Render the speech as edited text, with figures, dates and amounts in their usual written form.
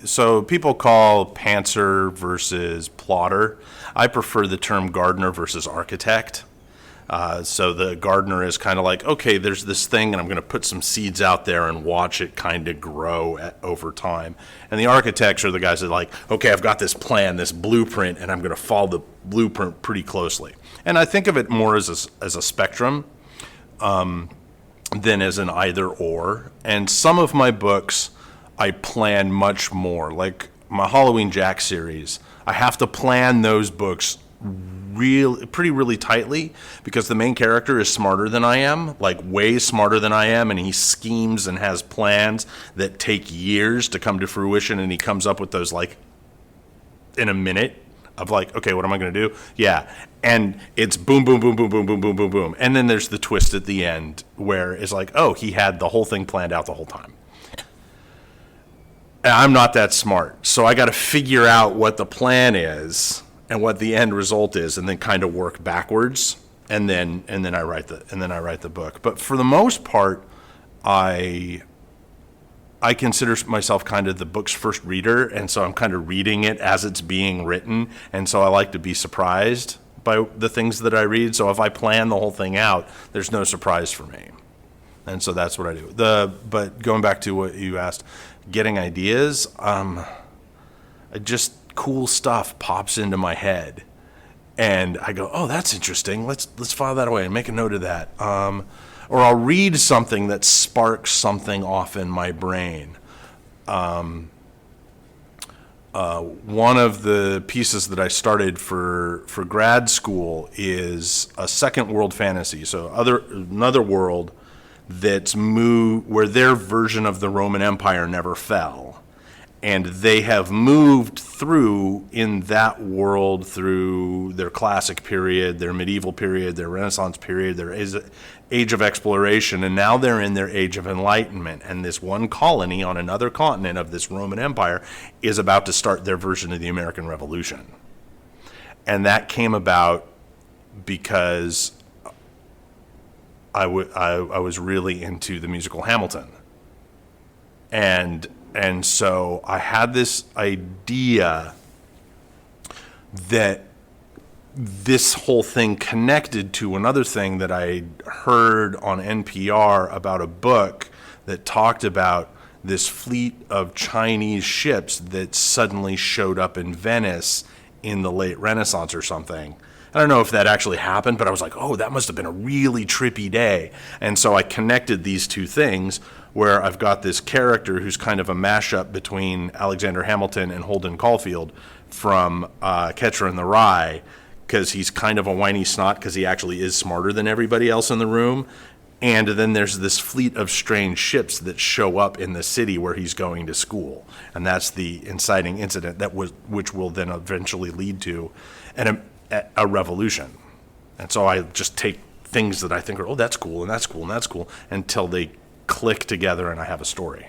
So people call pantser versus plotter. I prefer the term gardener versus architect. So the gardener is kind of like, okay, there's this thing, and I'm going to put some seeds out there and watch it kind of grow over time. And the architects are the guys that are like, okay, I've got this plan, this blueprint, and I'm going to follow the blueprint pretty closely. And I think of it more as a spectrum than as an either or. And some of my books, I plan much more. Like my Halloween Jack series, I have to plan those books really tightly because the main character is smarter than I am, like way smarter than I am, and he schemes and has plans that take years to come to fruition, and he comes up with those like in a minute of like, okay, what am I going to do? Yeah. And it's boom, boom, boom, boom, boom, boom, boom, boom, boom. And then there's the twist at the end where it's like, oh, he had the whole thing planned out the whole time. And I'm not that smart. So I got to figure out what the plan is and what the end result is, and then kind of work backwards, and then I write the book. But for the most part, I consider myself kind of the book's first reader, and so I'm kind of reading it as it's being written, and so I like to be surprised by the things that I read. So if I plan the whole thing out, there's no surprise for me, and so that's what I do. But going back to what you asked, getting ideas, cool stuff pops into my head, and I go, oh, that's interesting. Let's file that away and make a note of that. Or I'll read something that sparks something off in my brain. One of the pieces that I started for grad school is a second world fantasy. So another world that's where their version of the Roman Empire never fell. And they have moved through in that world through their classic period, their medieval period, their Renaissance period, their age of exploration, and now they're in their age of enlightenment. And this one colony on another continent of this Roman Empire is about to start their version of the American Revolution. And that came about because I was really into the musical Hamilton. And so I had this idea that this whole thing connected to another thing that I heard on NPR about a book that talked about this fleet of Chinese ships that suddenly showed up in Venice in the late Renaissance or something. I don't know if that actually happened, but I was like, oh, that must have been a really trippy day. And so I connected these two things where I've got this character who's kind of a mashup between Alexander Hamilton and Holden Caulfield from Catcher in the Rye, because he's kind of a whiny snot because he actually is smarter than everybody else in the room. And then there's this fleet of strange ships that show up in the city where he's going to school. And that's the inciting incident which will then eventually lead to a revolution. And so I just take things that I think are, oh, that's cool, and that's cool, and that's cool, until they click together and I have a story.